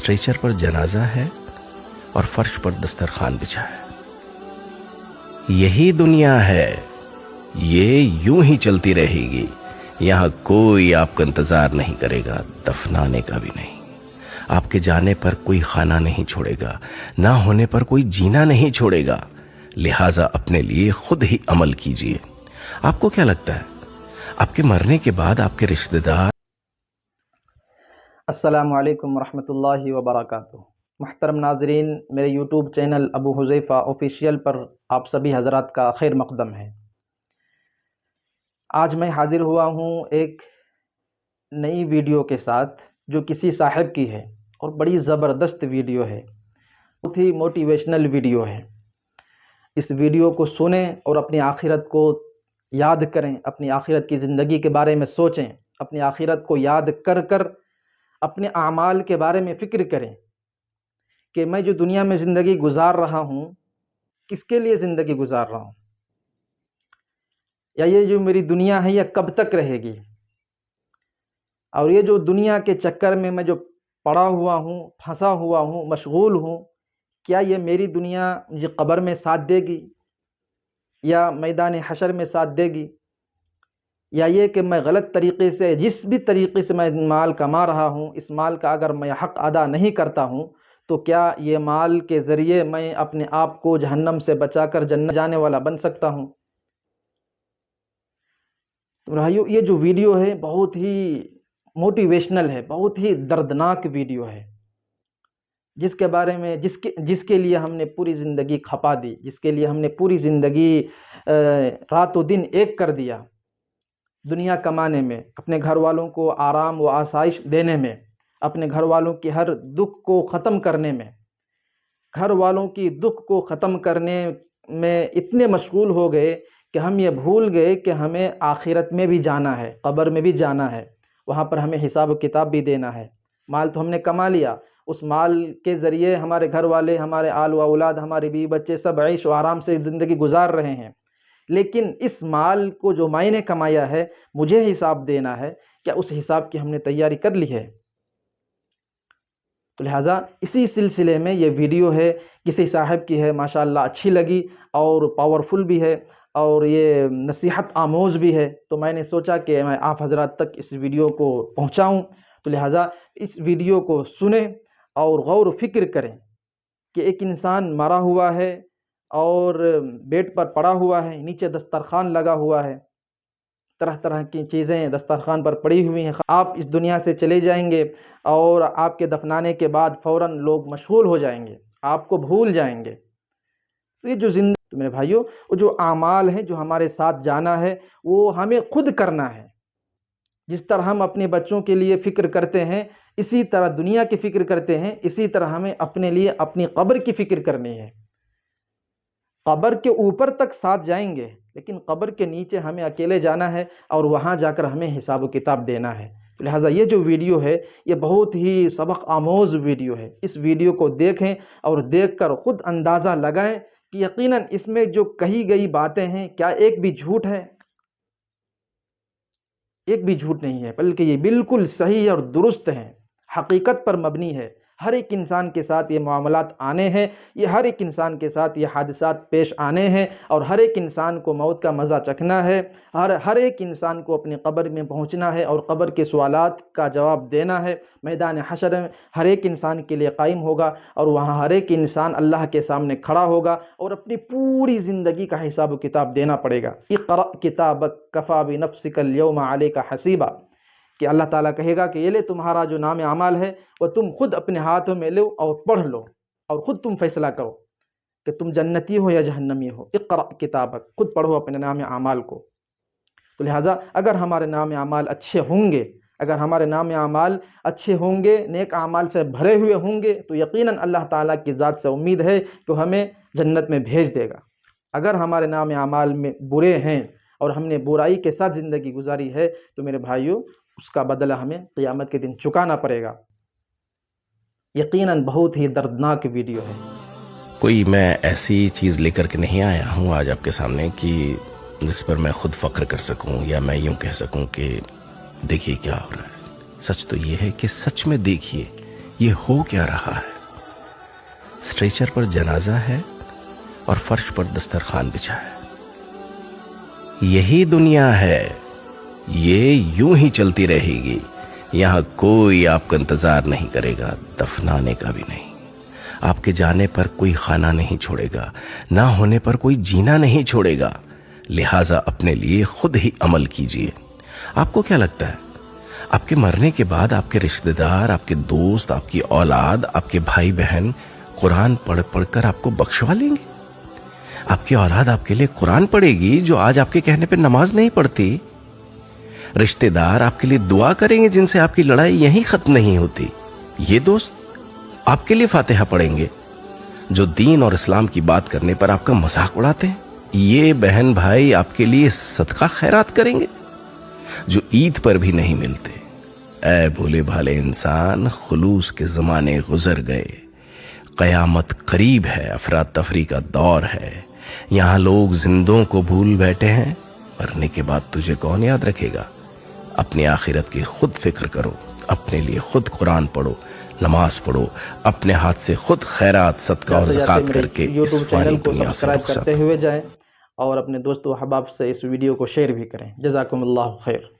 Stretcher پر جنازہ ہے اور فرش پر دسترخوان بچھا ہے۔ یہی دنیا ہے، یہ یوں ہی چلتی رہے گی۔ یہاں کوئی آپ کا انتظار نہیں کرے گا، دفنانے کا بھی نہیں۔ آپ کے جانے پر کوئی کھانا نہیں چھوڑے گا، نہ ہونے پر کوئی جینا نہیں چھوڑے گا۔ لہٰذا اپنے لیے خود ہی عمل کیجیے۔ آپ کو کیا لگتا ہے آپ کے مرنے کے بعد آپ کے رشتہ دار؟ السلام علیکم ورحمۃ اللہ وبرکاتہ۔ محترم ناظرین، میرے یوٹیوب چینل ابو حذیفہ آفیشیل پر آپ سبھی حضرات کا خیر مقدم ہے۔ آج میں حاضر ہوا ہوں ایک نئی ویڈیو کے ساتھ جو کسی صاحب کی ہے اور بڑی زبردست ویڈیو ہے، بہت ہی موٹیویشنل ویڈیو ہے۔ اس ویڈیو کو سنیں اور اپنی آخرت کو یاد کریں، اپنی آخرت کی زندگی کے بارے میں سوچیں، اپنی آخرت کو یاد کر کر اپنے اعمال کے بارے میں فکر کریں کہ میں جو دنیا میں زندگی گزار رہا ہوں کس کے لیے زندگی گزار رہا ہوں، یا یہ جو میری دنیا ہے یہ کب تک رہے گی، اور یہ جو دنیا کے چکر میں جو پڑا ہوا ہوں، پھنسا ہوا ہوں، مشغول ہوں، کیا یہ میری دنیا مجھے قبر میں ساتھ دے گی یا میدان حشر میں ساتھ دے گی، یا یہ کہ میں غلط طریقے سے جس بھی طریقے سے میں مال کما رہا ہوں اس مال کا اگر میں حق ادا نہیں کرتا ہوں تو کیا یہ مال کے ذریعے میں اپنے آپ کو جہنم سے بچا کر جنت جانے والا بن سکتا ہوں۔ تو بھائیو، یہ جو ویڈیو ہے بہت ہی موٹیویشنل ہے، بہت ہی دردناک ویڈیو ہے، جس کے بارے میں جس کے لیے ہم نے پوری زندگی کھپا دی، جس کے لیے ہم نے پوری زندگی رات و دن ایک کر دیا، دنیا کمانے میں، اپنے گھر والوں کو آرام و آسائش دینے میں، اپنے گھر والوں کی ہر دکھ کو ختم کرنے میں، گھر والوں کی دکھ کو ختم کرنے میں اتنے مشغول ہو گئے کہ ہم یہ بھول گئے کہ ہمیں آخرت میں بھی جانا ہے، قبر میں بھی جانا ہے، وہاں پر ہمیں حساب و کتاب بھی دینا ہے۔ مال تو ہم نے کما لیا، اس مال کے ذریعے ہمارے گھر والے، ہمارے آل و اولاد، ہمارے بیوی بچے سب عیش و آرام سے زندگی گزار رہے ہیں، لیکن اس مال کو جو میں نے کمایا ہے مجھے حساب دینا ہے، کیا اس حساب کی ہم نے تیاری کر لی ہے؟ تو لہٰذا اسی سلسلے میں یہ ویڈیو ہے، کسی صاحب کی ہے، ماشاءاللہ اچھی لگی اور پاورفل بھی ہے اور یہ نصیحت آموز بھی ہے، تو میں نے سوچا کہ میں آپ حضرات تک اس ویڈیو کو پہنچاؤں۔ تو لہٰذا اس ویڈیو کو سنیں اور غور و فکر کریں کہ ایک انسان مرا ہوا ہے اور بیڈ پر پڑا ہوا ہے، نیچے دسترخوان لگا ہوا ہے، طرح طرح کی چیزیں دسترخوان پر پڑی ہوئی ہیں، آپ اس دنیا سے چلے جائیں گے اور آپ کے دفنانے کے بعد فوراً لوگ مشغول ہو جائیں گے، آپ کو بھول جائیں گے۔ تو یہ جو زندگی میرے بھائیوں، وہ جو اعمال ہیں جو ہمارے ساتھ جانا ہے وہ ہمیں خود کرنا ہے۔ جس طرح ہم اپنے بچوں کے لیے فکر کرتے ہیں، اسی طرح دنیا کی فکر کرتے ہیں، اسی طرح ہمیں اپنے لیے اپنی قبر کی فکر کرنی ہے۔ قبر کے اوپر تک ساتھ جائیں گے لیکن قبر کے نیچے ہمیں اکیلے جانا ہے اور وہاں جا کر ہمیں حساب و کتاب دینا ہے۔ لہٰذا یہ جو ویڈیو ہے یہ بہت ہی سبق آموز ویڈیو ہے، اس ویڈیو کو دیکھیں اور دیکھ کر خود اندازہ لگائیں کہ یقیناً اس میں جو کہی گئی باتیں ہیں کیا ایک بھی جھوٹ ہے؟ ایک بھی جھوٹ نہیں ہے، بلکہ یہ بالکل صحیح اور درست ہیں، حقیقت پر مبنی ہے۔ ہر ایک انسان کے ساتھ یہ معاملات آنے ہیں، یہ ہر ایک انسان کے ساتھ یہ حادثات پیش آنے ہیں، اور ہر ایک انسان کو موت کا مزہ چکھنا ہے، ہر ایک انسان کو اپنی قبر میں پہنچنا ہے اور قبر کے سوالات کا جواب دینا ہے۔ میدان حشر میں ہر ایک انسان کے لیے قائم ہوگا اور وہاں ہر ایک انسان اللہ کے سامنے کھڑا ہوگا اور اپنی پوری زندگی کا حساب و کتاب دینا پڑے گا۔ اقرأ کتابک کفی بنفسک اليوم علیک حسیبا، کہ اللہ تعالیٰ کہے گا کہ یہ لے تمہارا جو نام اعمال ہے وہ تم خود اپنے ہاتھوں میں لو اور پڑھ لو اور خود تم فیصلہ کرو کہ تم جنتی ہو یا جہنمی ہو۔ اقرأ کتابک، خود پڑھو اپنے نام اعمال کو۔ تو لہٰذا اگر ہمارے نام اعمال اچھے ہوں گے، اگر ہمارے نام اعمال اچھے ہوں گے، نیک اعمال سے بھرے ہوئے ہوں گے، تو یقیناً اللہ تعالیٰ کی ذات سے امید ہے کہ وہ ہمیں جنت میں بھیج دے گا۔ اگر ہمارے نام اعمال میں برے ہیں اور ہم نے برائی کے ساتھ زندگی گزاری ہے تو میرے بھائیوں اس کا بدلہ ہمیں قیامت کے دن چکانا پڑے گا۔ یقیناً بہت ہی دردناک ویڈیو ہے۔ کوئی میں ایسی چیز لے کر کے نہیں آیا ہوں آج آپ کے سامنے کہ جس پر میں خود فخر کر سکوں یا میں یوں کہہ سکوں کہ دیکھیے کیا ہو رہا ہے۔ سچ تو یہ ہے کہ سچ میں دیکھیے یہ ہو کیا رہا ہے؟ اسٹریچر پر جنازہ ہے اور فرش پر دسترخوان بچھا ہے۔ یہی دنیا ہے، یہ یوں ہی چلتی رہے گی، یہاں کوئی آپ کا انتظار نہیں کرے گا، دفنانے کا بھی نہیں۔ آپ کے جانے پر کوئی خانہ نہیں چھوڑے گا، نہ ہونے پر کوئی جینا نہیں چھوڑے گا، لہٰذا اپنے لیے خود ہی عمل کیجیے۔ آپ کو کیا لگتا ہے آپ کے مرنے کے بعد آپ کے رشتہ دار، آپ کے دوست، آپ کی اولاد، آپ کے بھائی بہن قرآن پڑھ پڑھ کر آپ کو بخشوا لیں گے؟ آپ کی اولاد آپ کے لیے قرآن پڑھے گی جو آج آپ کے کہنے پہ نماز نہیں پڑھتی؟ رشتہ دار آپ کے لیے دعا کریں گے جن سے آپ کی لڑائی یہیں ختم نہیں ہوتی؟ یہ دوست آپ کے لیے فاتحہ پڑھیں گے جو دین اور اسلام کی بات کرنے پر آپ کا مذاق اڑاتے ہیں؟ یہ بہن بھائی آپ کے لیے صدقہ خیرات کریں گے جو عید پر بھی نہیں ملتے؟ اے بھولے بھالے انسان، خلوص کے زمانے گزر گئے، قیامت قریب ہے، افراتفری کا دور ہے، یہاں لوگ زندوں کو بھول بیٹھے ہیں، مرنے کے بعد تجھے کون یاد رکھے گا؟ اپنی آخرت کی خود فکر کرو، اپنے لیے خود قرآن پڑھو، نماز پڑھو، اپنے ہاتھ سے خود خیرات صدقہ اور زکوٰۃ کر کے اس یوٹیوب فانی چینل کو دنیا سے سبسکرائب رخصت کرتے ہوئے جائیں اور اپنے دوست و احباب سے اس ویڈیو کو شیئر بھی کریں۔ جزاکم اللہ خیر۔